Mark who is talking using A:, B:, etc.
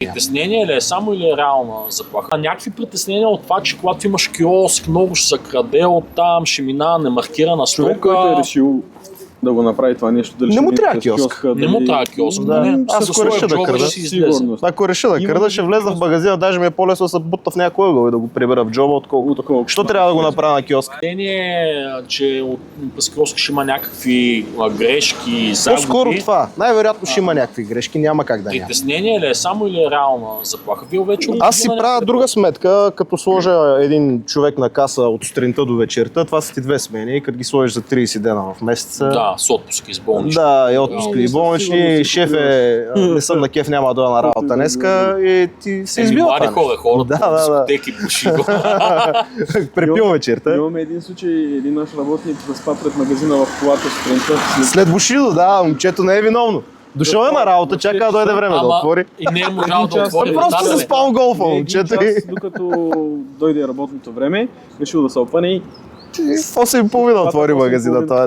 A: Притеснение ли е само или е реална заплаха? Някакви притеснения от това, че когато имаш киоск, много ще се краде оттам, ще минава немаркирана стока.
B: Човек, който е решил да го направи това нещо, дали
C: Не му
B: ще
C: трябва
B: през
C: киоск.
B: киоска,
A: Не му трябва киоск.
C: Да.
A: Не,
C: Аз
A: със
C: ако реша
A: своя
C: да
A: джоба
C: крада,
A: ще си излезе.
B: сигурност.
C: Ако реша да
B: Има
C: крада, ще влезна в магазина, даже ми е по-лесно да се бута в някой ъгъл и да го прибера в джоба, отколкото. Що трябва да го направя на киоск?
A: Притеснение, че през киоск ще има някакви грешки, загуби.
C: По-скоро това. Най-вероятно ще има някакви грешки, няма как да няма.
A: Притеснение ли е само или е реална заплаха? Вие вече
C: Аз си правя друга сметка, като сложа един човек на каса от сутринта до вечерта, това са ти 2 смени и като ги сложиш за 30 дена в месеца.
A: Да, с отпуски, с болнични.
C: Да, и отпуски и болнични, шеф е, не съм на кеф, няма да дойда на работа днеска и ти се избива
A: Млади
C: това нещо.
A: хора,
C: Да,
A: по
C: да, да.
A: дискотеки, пушиго.
C: Препил вечерта.
B: Имаме един случай, един наш работник заспа пред магазина в колата сутринта.
C: След Бушидо, да, момчето не е виновно. Дошъл е на работа, чака да дойде време да отвори.
A: И не е можал да отвори.
C: Просто се спал голфа,
B: Един
C: момчето.
B: час, докато дойде работното време, решил да се опъне и
C: В 8:30 отвори магазина, това е